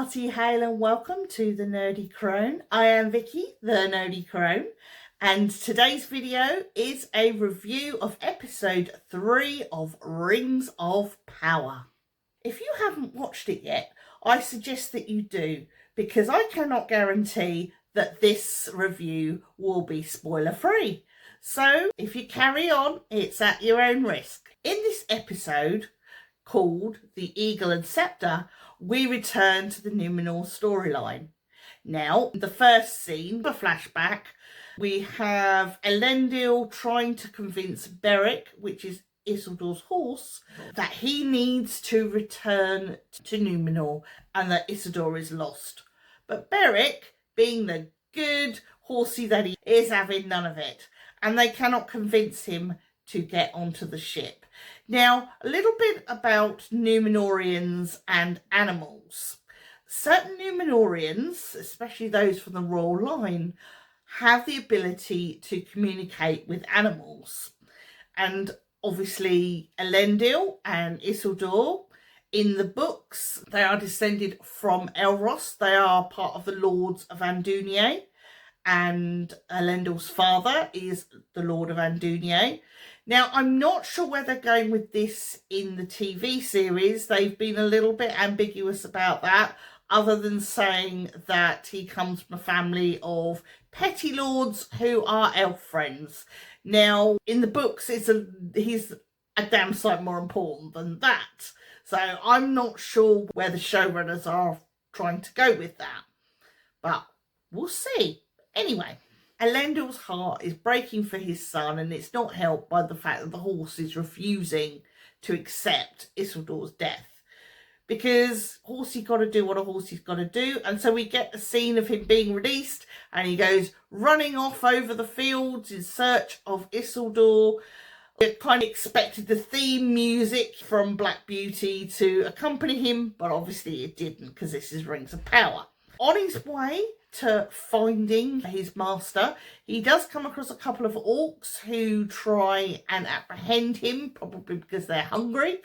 hearty hail and welcome to the Nerdy Crone. I am Vicky, the Nerdy Crone, and today's video is a review of episode 3 of Rings of Power. If you haven't watched it yet, I suggest that you do, because I cannot guarantee that this review will be spoiler free. So if you carry on, it's at your own risk. In this episode, called The Eagle and Scepter, we return to the Numenor storyline. Now, the first scene, the flashback, we have Elendil trying to convince Beric, which is Isildur's horse, that he needs to return to Numenor and that Isildur is lost. But Beric, being the good horsey that he is, having none of it, and they cannot convince him to get onto the ship. Now, a little bit about Numenorians and animals. Certain Numenorians, especially those from the royal line, have the ability to communicate with animals. And obviously Elendil and Isildur, in the books, they are descended from Elros. They are part of the Lords of Andunier. And Elendil's father is the Lord of Andunier. Now, I'm not sure where they're going with this in the TV series. They've been a little bit ambiguous about that, other than saying that he comes from a family of petty lords who are elf friends. Now, in the books, he's a damn sight more important than that. So I'm not sure where the showrunners are trying to go with that. But we'll see. Anyway, Elendil's heart is breaking for his son, and it's not helped by the fact that the horse is refusing to accept Isildur's death. Because horsey got to do what a horsey's got to do, and so we get a scene of him being released, and he goes running off over the fields in search of Isildur. We kind of expected the theme music from Black Beauty to accompany him, but obviously it didn't, because this is Rings of Power. On his way to finding his master, he does come across a couple of orcs who try and apprehend him, probably because they're hungry.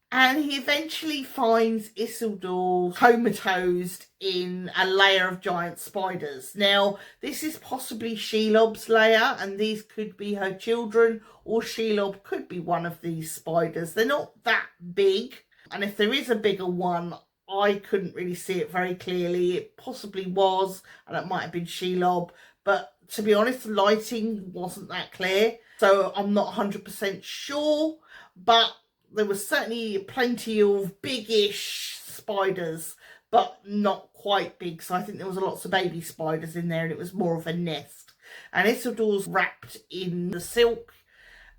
And he eventually finds Isildur comatose in a lair of giant spiders. Now, this is possibly Shelob's lair, and these could be her children, or Shelob could be one of these spiders. They're not that big, and if there is a bigger one, I couldn't really see it very clearly. It possibly was, and it might have been Shelob, but to be honest, the lighting wasn't that clear, so I'm not 100% sure, but there was certainly plenty of big-ish spiders, but not quite big, so I think there was lots of baby spiders in there, and it was more of a nest. And Isildur's wrapped in the silk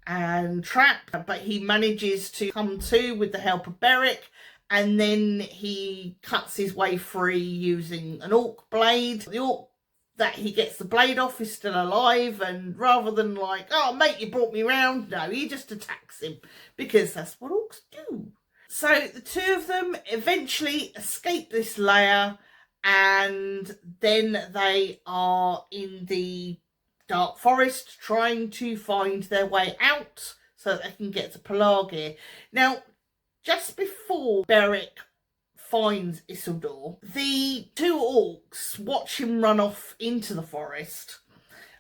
and trapped, but he manages to come to with the help of Beric, and then he cuts his way free using an orc blade. The orc that he gets the blade off is still alive, and rather than like, oh mate, you brought me round, no, he just attacks him, because that's what orcs do. So the two of them eventually escape this lair, and then they are in the dark forest trying to find their way out so that they can get to Pelargir. Now, just before Beric finds Isildur, the two orcs watch him run off into the forest,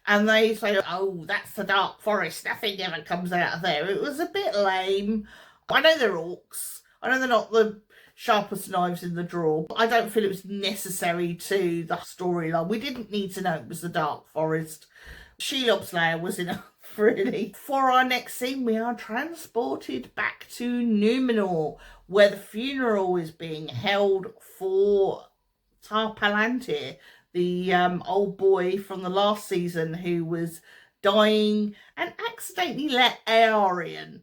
and they say, oh, that's the dark forest, nothing ever comes out of there. It was a bit lame. I know they're orcs, I know they're not the sharpest knives in the drawer, but I don't feel it was necessary to the storyline. We didn't need to know it was the dark forest. Shelob's lair was enough, really. For our next scene, we are transported back to Numenor, where the funeral is being held for Tar Palantir, the old boy from the last season who was dying and accidentally let Eärien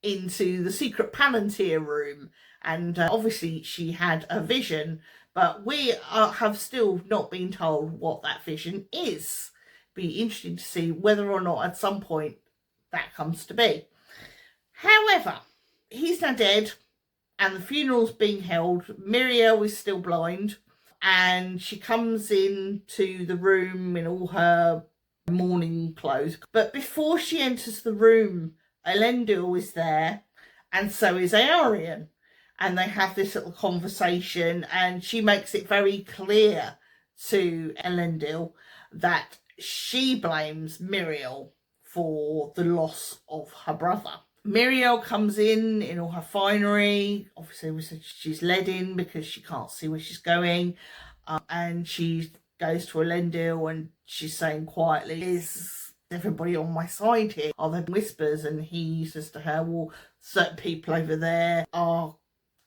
into the secret Palantir room. And obviously she had a vision, but we have still not been told what that vision is. Be interesting to see whether or not at some point that comes to be. However, he's now dead, and the funeral's being held. Miriel is still blind, and she comes into the room in all her mourning clothes. But before she enters the room, Elendil is there, and so is Eärien. and they have this little conversation, and she makes it very clear to Elendil that she blames Miriel for the loss of her brother. Miriel comes in all her finery. Obviously, she's led in because she can't see where she's going. And she goes to Elendil and she's saying quietly, is everybody on my side here? Are there whispers? And he says to her, well, certain people over there are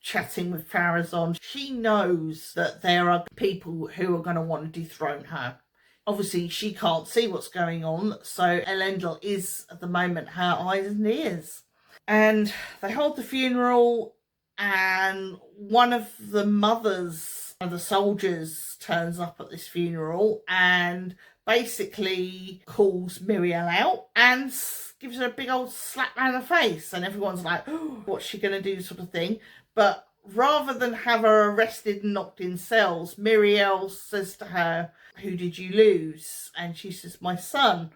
chatting with Pharazôn. She knows that there are people who are going to want to dethrone her. Obviously, she can't see what's going on, so Elendil is, at the moment, her eyes and ears. And they hold the funeral, and one of the mothers of the soldiers turns up at this funeral and basically calls Miriel out and gives her a big old slap around the face. And everyone's like, oh, what's she going to do, sort of thing. But rather than have her arrested and knocked in cells, Miriel says to her, who did you lose? And she says, my son.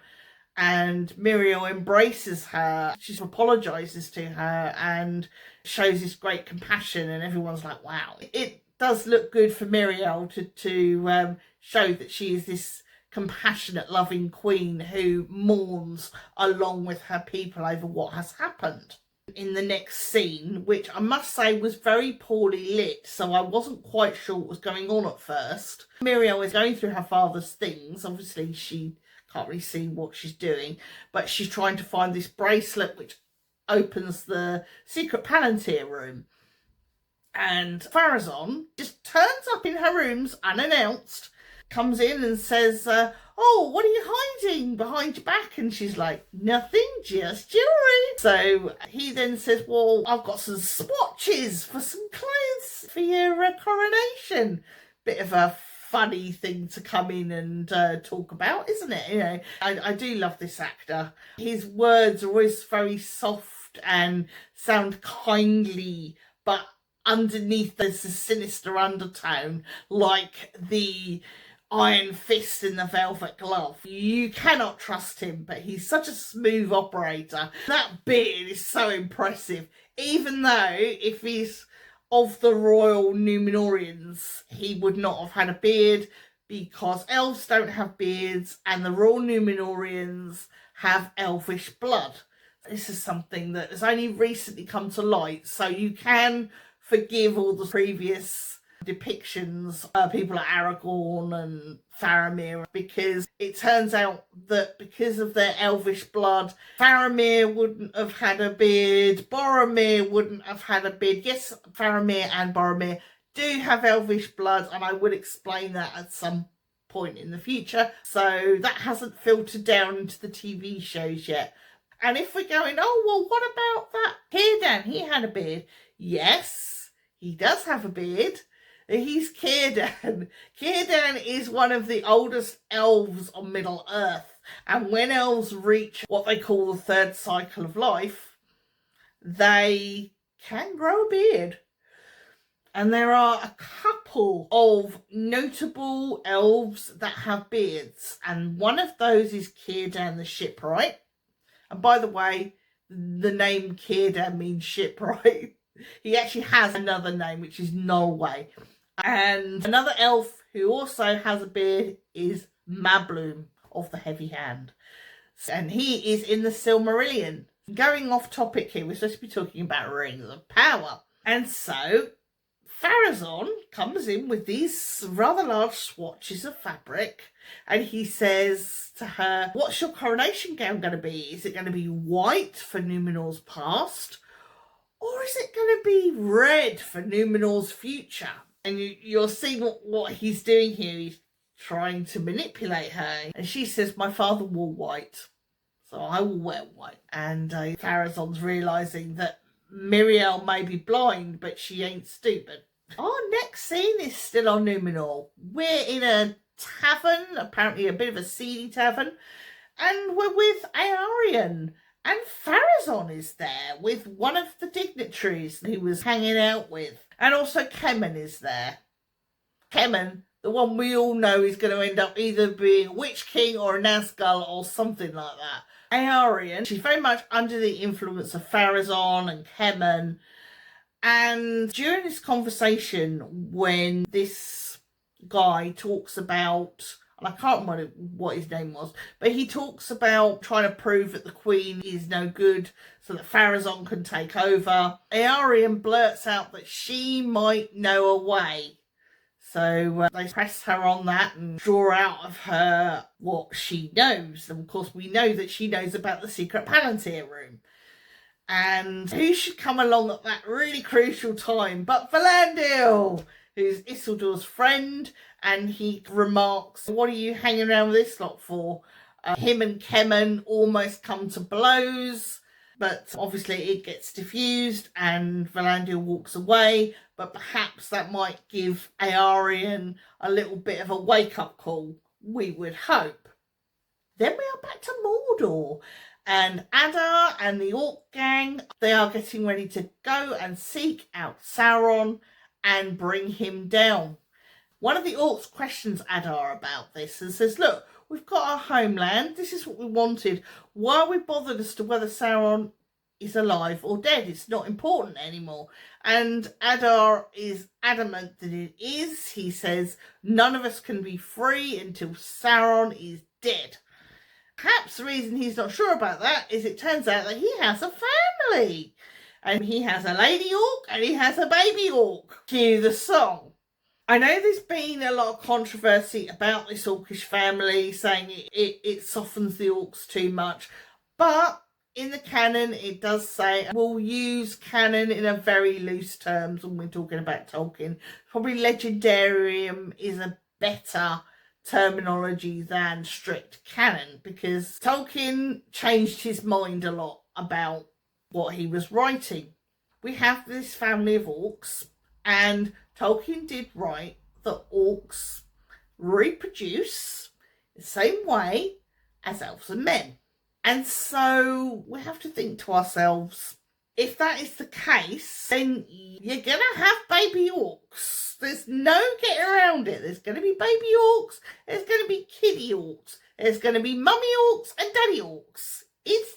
And Miriel embraces her. She apologizes to her and shows this great compassion. And everyone's like, wow. It does look good for Miriel to show that she is this compassionate, loving queen who mourns along with her people over what has happened. In the next scene, which I must say was very poorly lit, so I wasn't quite sure what was going on at first. Miriel is going through her father's things. Obviously, she can't really see what she's doing, but she's trying to find this bracelet which opens the secret Palantir room. And Pharazôn just turns up in her rooms unannounced, comes in and says, oh, what are you hiding behind your back? And she's like, nothing, just jewellery. So he then says, well, I've got some swatches for some clothes for your coronation. Bit of a funny thing to come in and talk about, isn't it? You know, I do love this actor. His words are always very soft and sound kindly, but underneath there's a sinister undertone, like the Iron Fist in the velvet glove. You cannot trust him, but he's such a smooth operator. That beard is so impressive, even though if he's of the royal Númenóreans, he would not have had a beard, because elves don't have beards and the royal Númenóreans have elvish blood. This is something that has only recently come to light, so you can forgive all the previous depictions, people like Aragorn and Faramir, because it turns out that because of their elvish blood, Faramir wouldn't have had a beard, Boromir wouldn't have had a beard. Yes, Faramir and Boromir do have elvish blood, and I will explain that at some point in the future, so that hasn't filtered down into the TV shows yet. And if we're going, oh, well, what about that Círdan? He had a beard. Yes, he does have a beard. He's Círdan. Círdan is one of the oldest elves on Middle Earth. And when elves reach what they call the third cycle of life, they can grow a beard. And there are a couple of notable elves that have beards. And one of those is Círdan the Shipwright. And by the way, the name Círdan means shipwright. He actually has another name, which is Nolwe. And another elf who also has a beard is Mablung of the Heavy Hand. And he is in the Silmarillion. Going off topic here, we're supposed to be talking about Rings of Power. And so Pharazôn comes in with these rather large swatches of fabric, and he says to her, what's your coronation gown going to be? Is it going to be white for Númenor's past? Or is it going to be red for Númenor's future? And you'll see what he's doing here. He's trying to manipulate her. And she says, my father wore white, so I will wear white. And Pharazôn's realising that Miriel may be blind, but she ain't stupid. Our next scene is still on Númenor. We're in a tavern, apparently a bit of a seedy tavern. And we're with Eärien. And Pharazôn is there with one of the dignitaries he was hanging out with. And also Kemen is there. Kemen, the one we all know is going to end up either being a Witch King or a Nazgul or something like that. Eärien, she's very much under the influence of Pharazôn and Kemen. And during this conversation, when this guy talks about, and I can't remember what his name was, but he talks about trying to prove that the Queen is no good so that Pharazôn can take over, Aerion blurts out that she might know a way. So they press her on that and draw out of her what she knows. And of course we know that she knows about the secret Palantir room. And who should come along at that really crucial time but Valandil, who's Isildur's friend, and he remarks, what are you hanging around with this lot for? Him and Kemen almost come to blows, but obviously it gets diffused and Valandil walks away, but perhaps that might give Aerion a little bit of a wake-up call, we would hope. Then we are back to Mordor. And Adar and the Orc gang, they are getting ready to go and seek out Sauron and bring him down. One of the Orcs questions Adar about this and says, look, we've got our homeland. This is what we wanted. Why are we bothered as to whether Sauron is alive or dead? It's not important anymore. And Adar is adamant that it is. He says, none of us can be free until Sauron is dead. Perhaps the reason he's not sure about that is it turns out that he has a family. And he has a lady orc and he has a baby orc. Cue the song. I know there's been a lot of controversy about this orcish family, saying it softens the orcs too much. But in the canon, it does say, we'll use canon in a very loose terms when we're talking about Tolkien. Probably Legendarium is a better terminology than strict canon, because Tolkien changed his mind a lot about what he was writing. We have this family of orcs, and Tolkien did write that orcs reproduce the same way as elves and men. And so we have to think to ourselves, if that is the case, then you're going to have baby orcs. There's no getting around it. There's going to be baby orcs. There's going to be kiddie orcs. There's going to be mummy orcs and daddy orcs. It's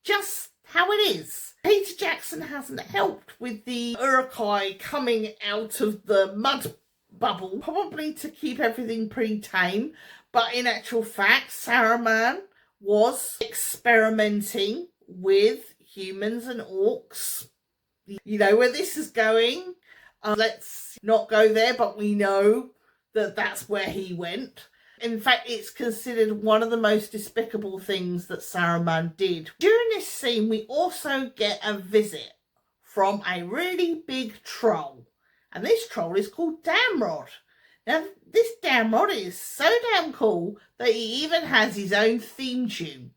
just how it is. Peter Jackson hasn't helped with the Uruk-hai coming out of the mud bubble, probably to keep everything pretty tame. But in actual fact, Saruman was experimenting with humans and orcs. You know where this is going. Let's not go there, but we know that that's where he went. In fact, it's considered one of the most despicable things that Saruman did. During this scene, we also get a visit from a really big troll. And this troll is called Damrod. Now, this Damrod is so damn cool that he even has his own theme tune.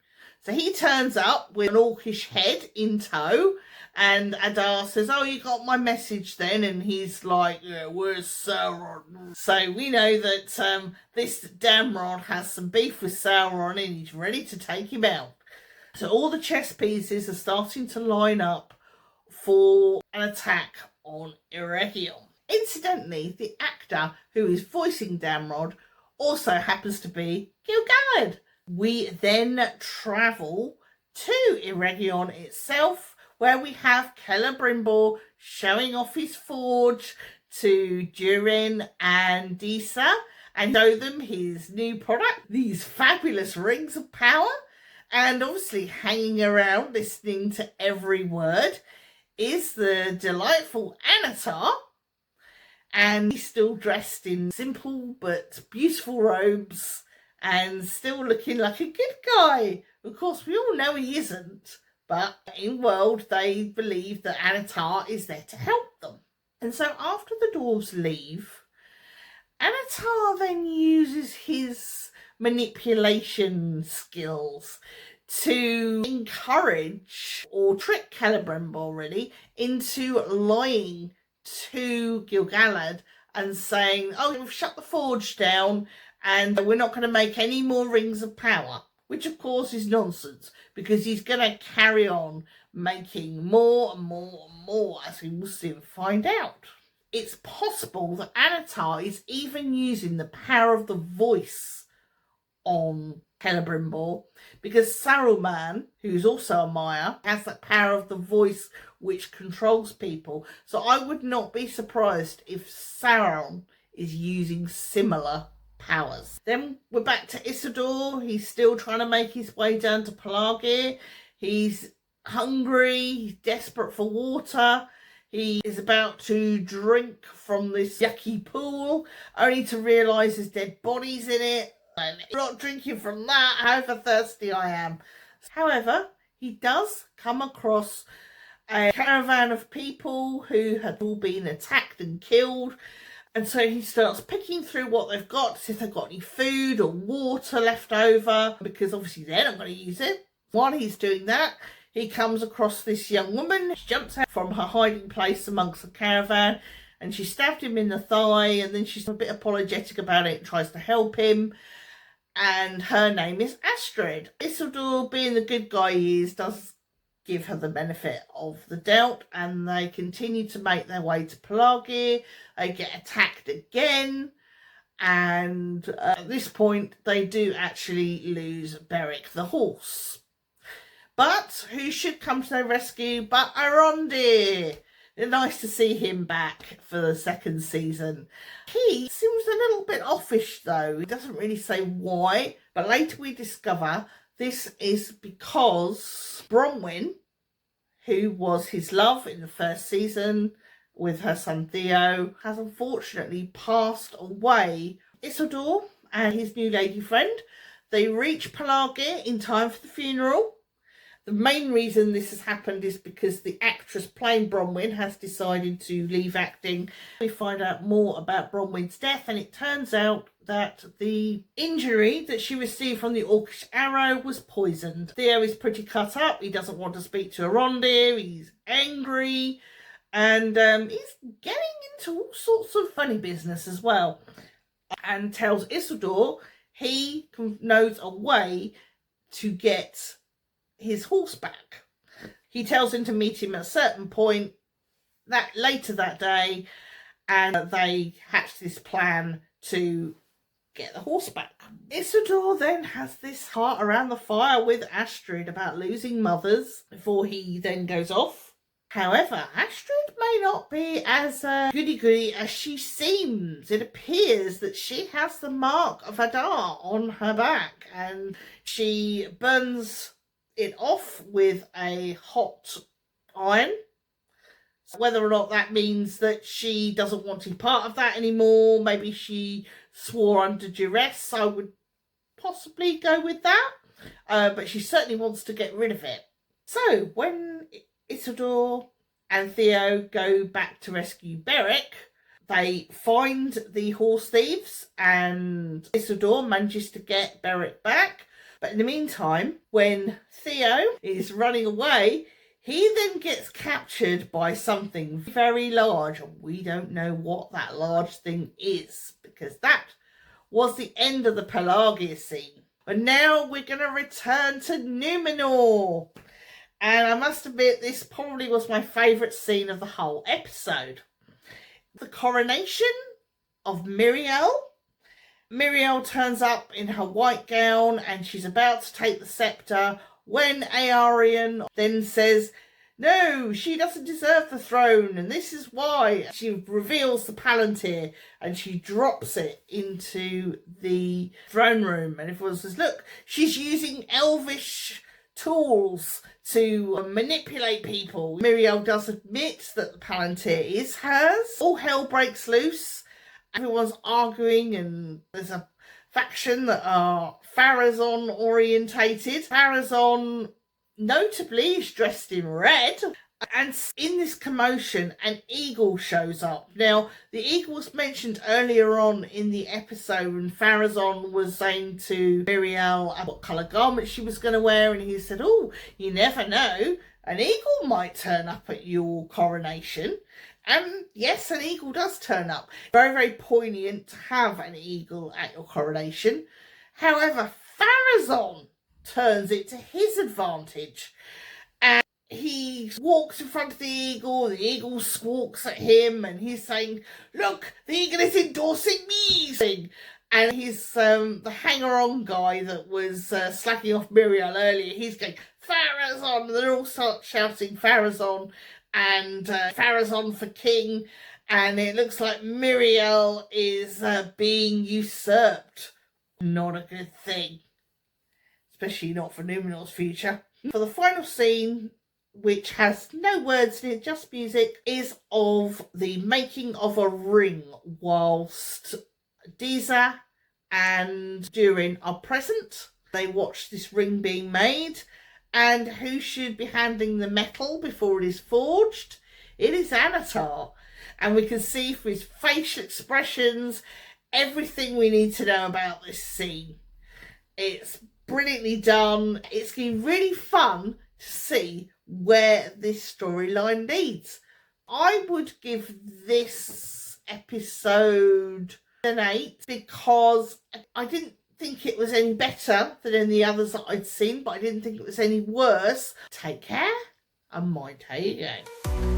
So he turns up with an orcish head in tow, and Adar says, oh, you got my message then? And he's like, yeah, where's Sauron? So we know that this Damrod has some beef with Sauron and he's ready to take him out. So all the chess pieces are starting to line up for an attack on Eregion. Incidentally, the actor who is voicing Damrod also happens to be Gil-galad. We then travel to Eregion itself, where we have Celebrimbor showing off his forge to Durin and Disa and show them his new product, these fabulous rings of power. And obviously hanging around listening to every word is the delightful Annatar. And he's still dressed in simple but beautiful robes and still looking like a good guy. Of course, we all know he isn't. But in world, they believe that Annatar is there to help them. And so after the dwarves leave, Annatar then uses his manipulation skills to encourage or trick Celebrimbor really into lying to Gil-galad and saying, oh, we've shut the forge down and we're not going to make any more rings of power. Which of course is nonsense, because he's going to carry on making more and more and more, as we will soon find out. It's possible that Annatar is even using the power of the voice on Celebrimbor, because Saruman, who's also a Maya, has that power of the voice which controls people. So I would not be surprised if Sauron is using similar powers. Then we're back to Isildur. He's still trying to make his way down to Pelargir. He's hungry, he's desperate for water. He is about to drink from this yucky pool, only to realise there's dead bodies in it. And I'm not drinking from that, however thirsty I am. However, he does come across a caravan of people who had all been attacked and killed. And so he starts picking through what they've got to see if they've got any food or water left over, because obviously they're not going to use it. While he's doing that, he comes across this young woman. She jumps out from her hiding place amongst the caravan and she stabbed him in the thigh, and then she's a bit apologetic about it and tries to help him. And her name is Astrid. Isildur, being the good guy he is, does give her the benefit of the doubt, and they continue to make their way to Pelargir. They get attacked again, and at this point they do actually lose Beric the horse. But who should come to their rescue but Arondir? Nice to see him back for the second season. He seems a little bit offish though. He doesn't really say why, but later we discover this is because Bronwyn, who was his love in the first season with her son Theo, has unfortunately passed away. Isildur and his new lady friend, they reach Pelargir in time for the funeral. The main reason this has happened is because the actress playing Bronwyn has decided to leave acting. We find out more about Bronwyn's death, and it turns out that the injury that she received from the Orcish arrow was poisoned. Theo is pretty cut up. He doesn't want to speak to Arondir. He's angry, and he's getting into all sorts of funny business as well, and tells Isildur he knows a way to get his horse back. He tells him to meet him at a certain point that later that day, and they hatch this plan to get the horse back. Isildur then has this heart around the fire with Astrid about losing mothers before he then goes off. However, Astrid may not be as goody-goody as she seems. It appears that she has the mark of Adar on her back, and she burns it off with a hot iron. Whether or not that means that she doesn't want to be part of that anymore, maybe she swore under duress, I would possibly go with that. But she certainly wants to get rid of it. So when Isildur and Theo go back to rescue Beric, they find the horse thieves, and Isildur manages to get Beric back. But in the meantime, when Theo is running away, he then gets captured by something very large. And we don't know what that large thing is, because that was the end of the Pelargir scene. But now we're going to return to Numenor. And I must admit, this probably was my favourite scene of the whole episode. The coronation of Miriel. Miriel turns up in her white gown and she's about to take the scepter when Eärien then says, no, she doesn't deserve the throne, and this is why. She reveals the Palantir and she drops it into the throne room, and everyone says, look, she's using elvish tools to manipulate people. Miriel does admit that the Palantir is hers. All hell breaks loose. Everyone's arguing, and there's a faction that are Pharazôn orientated. Pharazôn notably is dressed in red, and in this commotion an eagle shows up. Now, the eagle was mentioned earlier on in the episode when Pharazôn was saying to Miriel what colour garment she was going to wear, and he said, oh, you never know, an eagle might turn up at your coronation. And yes, an eagle does turn up. Very, very poignant to have an eagle at your coronation. However, Pharazôn turns it to his advantage. And he walks in front of the eagle squawks at him, and he's saying, look, the eagle is endorsing me. And he's the hanger-on guy that was slacking off Muriel earlier. He's going, Pharazôn! And they're all start shouting Pharazôn and Pharazôn for king. And it looks like Muriel is being usurped. Not a good thing. Especially not for Numenor's future. For the final scene, which has no words in it, just music, is of the making of a ring whilst Disa and Durin are present. They watch this ring being made, and who should be handling the metal before it is forged? It is Annatar. And we can see from his facial expressions everything we need to know about this scene. It's brilliantly done. It's going to be really fun to see where this storyline leads. I would give this episode an 8 because I didn't think it was any better than any of the others that I'd seen, but I didn't think it was any worse. Take care, and mind how you go.